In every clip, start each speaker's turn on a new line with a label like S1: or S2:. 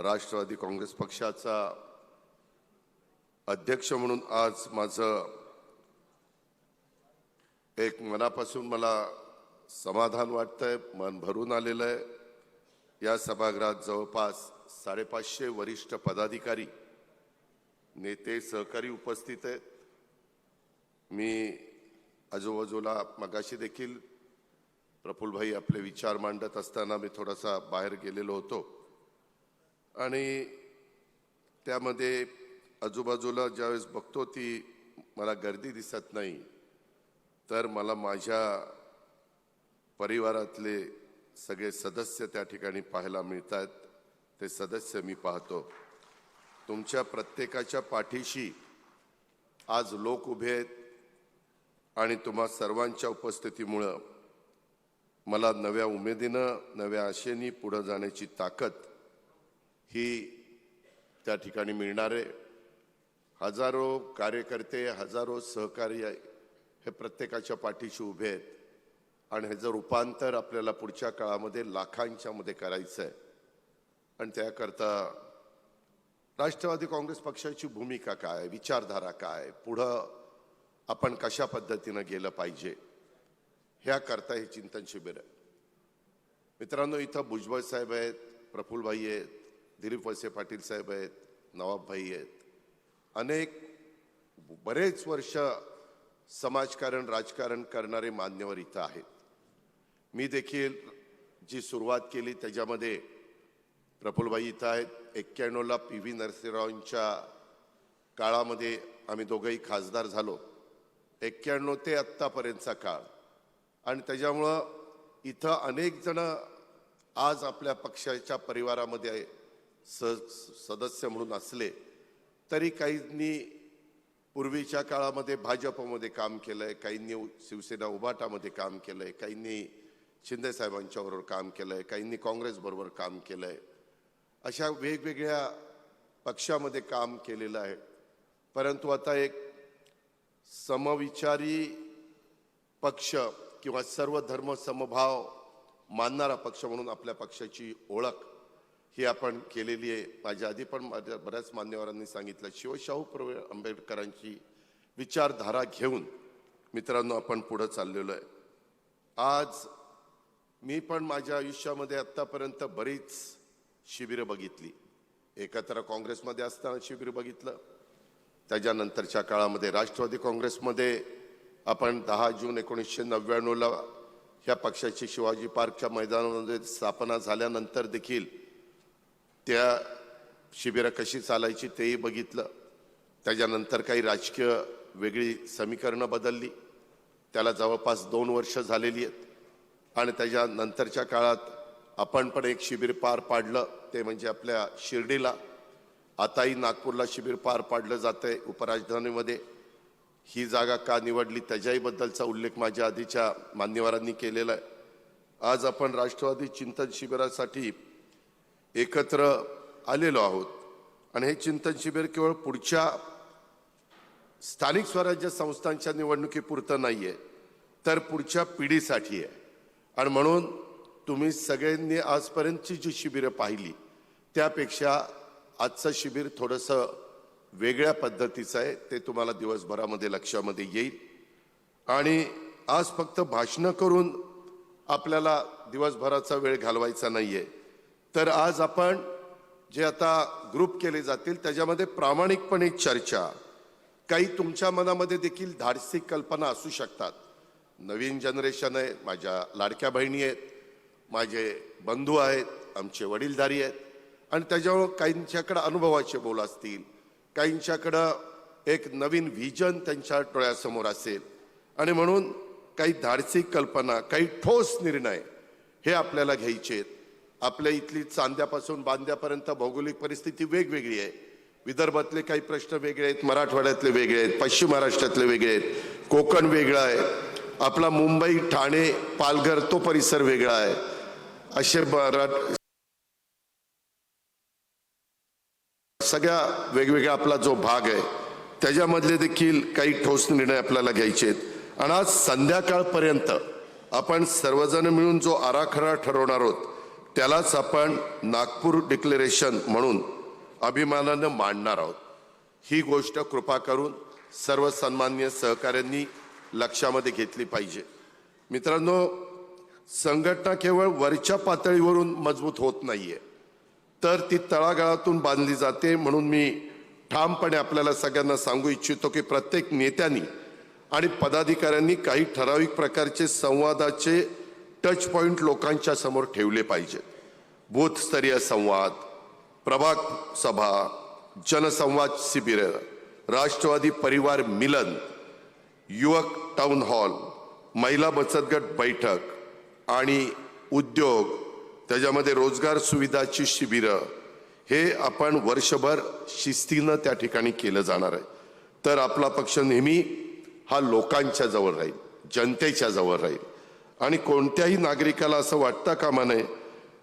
S1: राष्ट्रवादी काँग्रेस पक्षाचा अध्यक्ष म्हणून आज माझं एक मनापासून मला समाधान वाटतंय, मन भरून आलेलं आहे। या सभागृहात जवळपास 550 वरिष्ठ पदाधिकारी, नेते, सहकारी उपस्थित आहेत। मी आजूबाजूला मगाशी देखील प्रफुल्ल भाई आपले विचार मांडत असताना मी थोडासा बाहेर गेलेलो होतो आणि त्यामध्ये आजूबाजूला ज्यावेळेस बघतो ती मला गर्दी दिसत नाही, तर मला माझ्या परिवारातले सगळे सदस्य त्या ठिकाणी पाहायला मिळतात। ते सदस्य मी पाहतो। तुमच्या प्रत्येकाच्या पाठीशी आज लोक उभे आहेत आणि तुम्हा सर्वांच्या उपस्थितीमुळे मला नव्या उमेदीनं, नव्या आशेने पुढे जाण्याची ताकद ही त्या ठिकाणी मिळणार आहे। हजारो कार्यकर्ते, हजारो सहकारी हे प्रत्येकाच्या पाठीशी उभे आहेत आणि हे जर रूपांतर आपल्याला पुढच्या काळामध्ये लाखांच्या मध्ये करायचं आहे आणि त्याकरता राष्ट्रवादी काँग्रेस पक्षाची भूमिका काय, विचारधारा काय, पुढं आपण कशा पद्धतीने गेलं पाहिजे, ह्या करता हे चिंतन शिबिर आहे। मित्रांनो, इथं भुजबळ साहेब आहेत, प्रफुल्ल भाई आहेत, दिलीप वळसे पाटील साहेब आहेत, नवाब भाई आहेत, अनेक बरेच वर्ष समाजकारण, राजकारण करणारे मान्यवर इथं आहेत। मी देखील जी सुरुवात केली त्याच्यामध्ये प्रफुल्ल भाई इथं आहेत। 91ला PV नरसिंहरावांच्या काळामध्ये आम्ही दोघंही खासदार झालो, 91 ते आत्तापर्यंतचा काळ, आणि त्याच्यामुळं इथं अनेक जण आज आपल्या पक्षाच्या परिवारामध्ये सदस्य म्हणून असले तरी काहींनी पूर्वीच्या काळामध्ये भाजपमध्ये काम केलंय, काहींनी शिवसेना उभाटामध्ये काम केलंय, काहींनी शिंदे साहेबांच्याबरोबर काम केलंय, काहींनी काँग्रेस बरोबर काम केलंय, अशा वेगवेगळ्या पक्षामध्ये काम केलेलं आहे। परंतु आता एक समविचारी पक्ष किंवा सर्व धर्म समभाव मानणारा पक्ष म्हणून आपल्या पक्षाची ओळख ही आपण केलेली आहे। माझ्या आधी पण बऱ्याच मान्यवरांनी सांगितलं, शिवशाहू आंबेडकरांची विचारधारा घेऊन मित्रांनो आपण पुढे चाललेलो आहे। आज मी पण माझ्या आयुष्यामध्ये आतापर्यंत बरीच शिबिरं बघितली। एकत्र काँग्रेसमध्ये असताना शिबिर बघितलं, त्याच्यानंतरच्या काळामध्ये राष्ट्रवादी काँग्रेसमध्ये आपण 10 जून 1999ला ह्या पक्षाची शिवाजी पार्कच्या मैदानामध्ये स्थापना झाल्यानंतर देखील त्या शिबिरं कशी चालायची तेही बघितलं। त्याच्यानंतर काही राजकीय वेगळी समीकरणं बदलली, त्याला जवळपास 2 वर्ष झालेली आहेत आणि त्याच्यानंतरच्या काळात आपण पण एक शिबिर पार पाडलं, ते म्हणजे आपल्या शिर्डीला। आताही नागपूरला शिबिर पार पाडलं जातंय उपराजधानीमध्ये। ही जागा का निवडली त्याच्याही बद्दलचा उल्लेख माझ्या आधीच्या मान्यवरांनी केलेला आहे। आज आपण राष्ट्रवादी चिंतन शिबिरासाठी एकत्र आलेलो आहोत आणि हे चिंतन शिबिर केवळ पुढच्या स्थानिक स्वराज्य संस्थांच्या निवडणुकीपुरतं नाहीये, तर पुढच्या पिढीसाठी आहे। आणि म्हणून तुम्ही सगळ्यांनी आजपर्यंतची जी शिबिरं पाहिली त्यापेक्षा आजचं शिबिर थोडंसं वेगळ्या पद्धतीचं आहे, ते तुम्हाला दिवसभरामध्ये लक्षामध्ये येईल। आणि आज फक्त भाषणं करून आपल्याला दिवसभराचा वेळ घालवायचा नाहीये, तर आज आपण जे आता ग्रुप केले जातील त्याच्यामध्ये प्रामाणिकपणे चर्चा, काही तुमच्या मनामध्ये देखील धाडसी कल्पना असू शकतात। नवीन जनरेशन आहे, माझ्या लाडक्या बहिणी आहेत, माझे बंधू आहेत, आमचे वडीलधारी आहेत, आणि त्याच्यामुळे काहींच्याकडे अनुभवाचे बोल असतील, काहींच्याकडं एक नवीन व्हिजन त्यांच्या डोळ्यासमोर असेल, आणि म्हणून काही धाडसी कल्पना, काही ठोस निर्णय हे आपल्याला घ्यायचे आहेत। आपल्या इथली चांद्यापासून बांद्यापर्यंत भौगोलिक परिस्थिती वेगवेगळी आहे। विदर्भातले काही प्रश्न वेगळे आहेत, मराठवाड्यातले वेगळे आहेत, पश्चिम महाराष्ट्रातले वेगळे आहेत, कोकण वेगळं आहे, आपला मुंबई, ठाणे, पालघर तो परिसर वेगळा आहे। असे सगळ्या वेगवेगळा आपला जो भाग आहे त्याच्यामधले देखील काही ठोस निर्णय आपल्याला घ्यायचे आहेत। आणि आज संध्याकाळपर्यंत आपण सर्वजण मिळून जो आराखडा ठरवणार आहोत त्यालाच आपण नागपूर डिक्लेरेशन म्हणून अभिमानानं मांडणार आहोत। ही गोष्ट कृपा करून सर्व सन्माननीय सहकाऱ्यांनी लक्षामध्ये घेतली पाहिजे। मित्रांनो, संघटना केवळ वरच्या पातळीवरून मजबूत होत नाहीये, तर ती तळागाळातून बांधली जाते। म्हणून मी ठामपणे आपल्याला सगळ्यांना सांगू इच्छितो की प्रत्येक नेत्यांनी आणि पदाधिकाऱ्यांनी काही ठराविक प्रकारचे संवादाचे टच पॉइंट लोकांच्या समोर ठेवले पाहिजे। बूथस्तरीय संवाद, प्रभाग सभा, जनसंवाद शिबिर, राष्ट्रवादी परिवार मिलन, युवक टाउन हॉल, महिला बचत गट बैठक आणि उद्योग, त्याच्यामध्ये रोजगार सुविधाची शिबिरं, हे आपण वर्षभर शिस्तीनं त्या ठिकाणी केलं जाणार आहे। तर आपला पक्ष नेहमी हा लोकांच्या जवळ राहील, जनतेच्या जवळ राहील। आणि कोणत्याही नागरिकाला असं वाटता कामा नये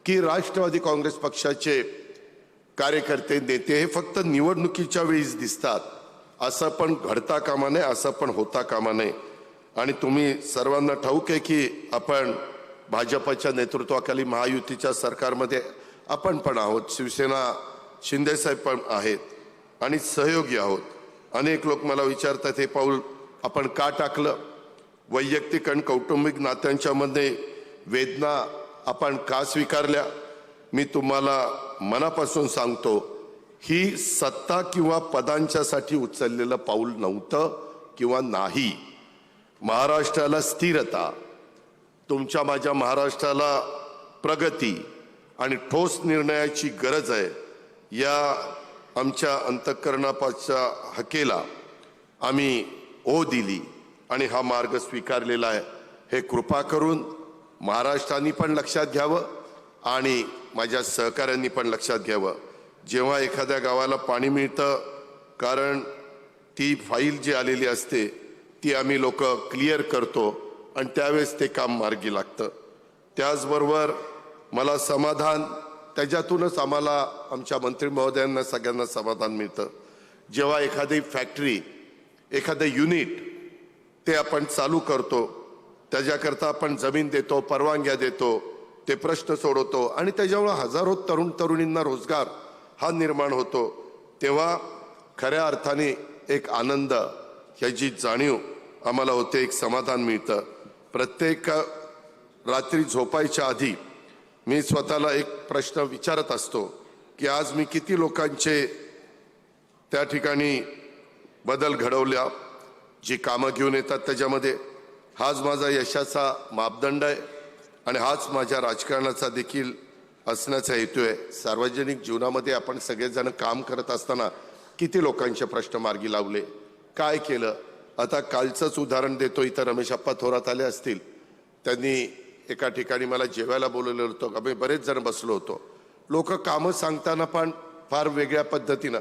S1: की राष्ट्रवादी काँग्रेस पक्षाचे कार्यकर्ते नेते हे फक्त निवडणुकीच्या वेळीच दिसतात, असं पण घडता कामा नये, असं पण होता कामा नये। आणि तुम्ही सर्वांना ठाऊक आहे की आपण भाजपच्या नेतृत्वाखाली महायुतीच्या सरकारमध्ये आपण पण आहोत, शिवसेना शिंदेसाहेब पण आहेत आणि सहयोगी आहोत। अनेक लोक मला विचारतात हे पाऊल आपण का टाकलं, वैयक्तिक आणि कौटुंबिक नात्यांच्या मध्ये वेदना आपण का स्वीकारल्या। मी तुम्हाला मनापासून सांगतो, ही सत्ता किंवा पदांच्यासाठी उचललेलं पाऊल नव्हतं किंवा नाही। महाराष्ट्राला स्थिरता, तुमच्या माझ्या महाराष्ट्राला प्रगती आणि ठोस निर्णयाची गरज आहे। या आमच्या अंतःकरणाच्या हकेला आम्ही ओ दिली आणि हा मार्ग स्वीकारलेला आहे। हे कृपा करून महाराष्ट्राने पण लक्षात घ्यावं आणि माझ्या सहकाऱ्यांनी पण लक्षात घ्यावं। जेव्हा एखाद्या गावाला पाणी मिळतं, कारण ती फाईल जी आलेली असते ती आम्ही लोक क्लिअर करतो आणि त्यावेळेस ते काम मार्गी लागतं। त्याचबरोबर मला समाधान, त्याच्यातूनच आम्हाला आमच्या मंत्री महोदयांना सगळ्यांना समाधान मिळतं, जेव्हा एखादी फॅक्टरी, एखादं युनिट ते आपण चालू करतो, त्याच्याकरता आपण जमीन देतो, परवानग्या देतो, ते प्रश्न सोडवतो आणि त्याच्यामुळे हजारो तरुण तरुणींना रोजगार हा निर्माण होतो, तेव्हा खऱ्या अर्थाने एक आनंद, ह्याची जाणीव आम्हाला होते, एक समाधान मिळतं। प्रत्येक रात्री झोपायच्या आधी मी स्वतःला एक प्रश्न विचारत असतो की आज मी किती लोकांचे त्या ठिकाणी बदल घडवल्या, जी कामं घेऊन येतात त्याच्यामध्ये। हाच माझा यशाचा मापदंड आहे आणि हाच माझ्या राजकारणाचा देखील असण्याचा हेतू आहे। सार्वजनिक जीवनामध्ये आपण सगळेजण काम करत असताना किती लोकांचे प्रश्न मार्गी लावले, काय केलं। आता कालचंच उदाहरण देतो, इथं रमेश अप्पा थोरात आले असतील, त्यांनी एका ठिकाणी मला जेवायला बोलवलं होतं, आम्ही बरेच जण बसलो होतो। लोक कामं सांगताना पण फार वेगळ्या पद्धतीनं,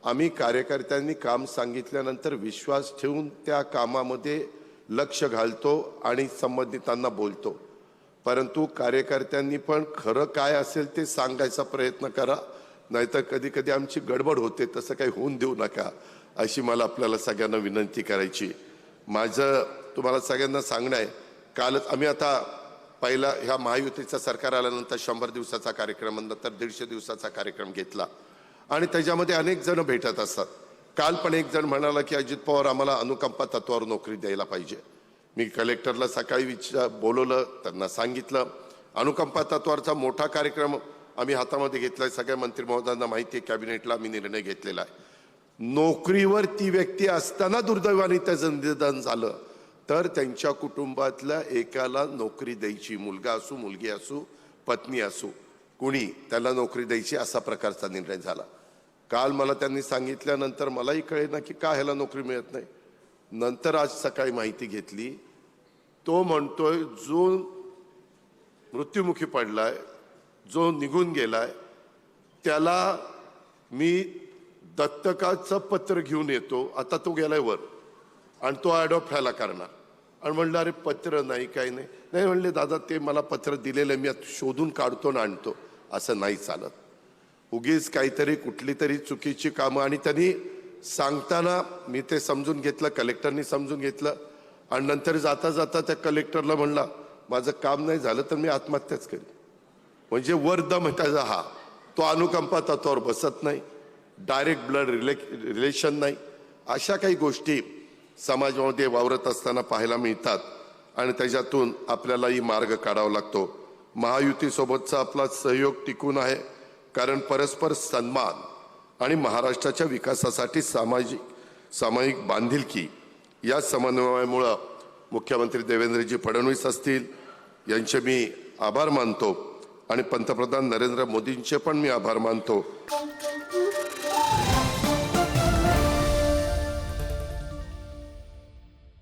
S1: आम्ही कार्यकर्त्यांनी काम सांगितल्यानंतर विश्वास ठेवून त्या कामामध्ये लक्ष घालतो आणि संबंधितांना बोलतो, परंतु कार्यकर्त्यांनी पण खरं काय असेल ते सांगायचा प्रयत्न करा, नाहीतर कधी कधी आमची गडबड होते, तसं काही होऊन देऊ नका, अशी मला आपल्याला सगळ्यांना विनंती करायची। माझं तुम्हाला सगळ्यांना सांगणं आहे, कालच आम्ही आता पहिला ह्या महायुतीचं सरकार आल्यानंतर 100 दिवसाचा कार्यक्रम, नंतर 150 दिवसाचा कार्यक्रम घेतला आणि त्याच्यामध्ये अनेक जण भेटत असतात। काल पण एक जण म्हणाला की अजित पवार आम्हाला अनुकंपा तत्वावर नोकरी द्यायला पाहिजे। मी कलेक्टरला सकाळी बोलवलं, त्यांना सांगितलं अनुकंपा तत्वावरचा मोठा कार्यक्रम आम्ही हातामध्ये घेतलाय, सगळ्या मंत्री महोदयांना माहिती आहे, कॅबिनेटला आम्ही निर्णय घेतलेला आहे। नोकरीवर ती व्यक्ती असताना दुर्दैवाने त्याचं निधन झालं तर त्यांच्या कुटुंबातल्या एकाला नोकरी द्यायची, मुलगा असू, मुलगी असू, पत्नी असू, कुणी त्याला नोकरी द्यायची, असा प्रकारचा निर्णय झाला। काल मला त्यांनी सांगितल्यानंतर मलाही कळेना की का ह्याला नोकरी मिळत नाही। नंतर आज सकाळी माहिती घेतली, तो म्हणतोय जो मृत्युमुखी पडलाय, जो निघून गेलाय, त्याला मी दत्तकाचं पत्र घेऊन येतो, आता तो गेलाय वर आणि तो अडॉप्ट व्हायला करणार। आणि म्हणलं अरे पत्र नाही, काही नाही, नाही म्हणले दादा ते मला पत्र दिलेलं मी आता शोधून काढतो ना आणतो, असं नाही चालत। उगीच काहीतरी कुठली तरी चुकीची कामं, आणि त्यांनी सांगताना मी ते समजून घेतलं, कलेक्टरनी समजून घेतलं आणि नंतर जाता जाता त्या कलेक्टरला म्हणला माझं काम नाही झालं तर मी आत्महत्याच करेन। म्हणजे वर दम हटायचा हा तो अनुकंपा तत्वावर बसत नाही, डायरेक्ट ब्लड रिलेशन नाही, अशा काही गोष्टी समाजामध्ये वावरत असताना पाहायला मिळतात आणि त्याच्यातून आपल्यालाही मार्ग काढावा लागतो. महायुतीसोबतचा आपला सहयोग टिकून आहे कारण परस्पर सन्मान आणि महाराष्ट्राच्या विकासासाठी सामायिक बांधिलकी या समन्वयामुळं मुख्यमंत्री देवेंद्रजी फडणवीस असतील यांचे मी आभार मानतो आणि पंतप्रधान नरेंद्र मोदींचे पण मी आभार मानतो.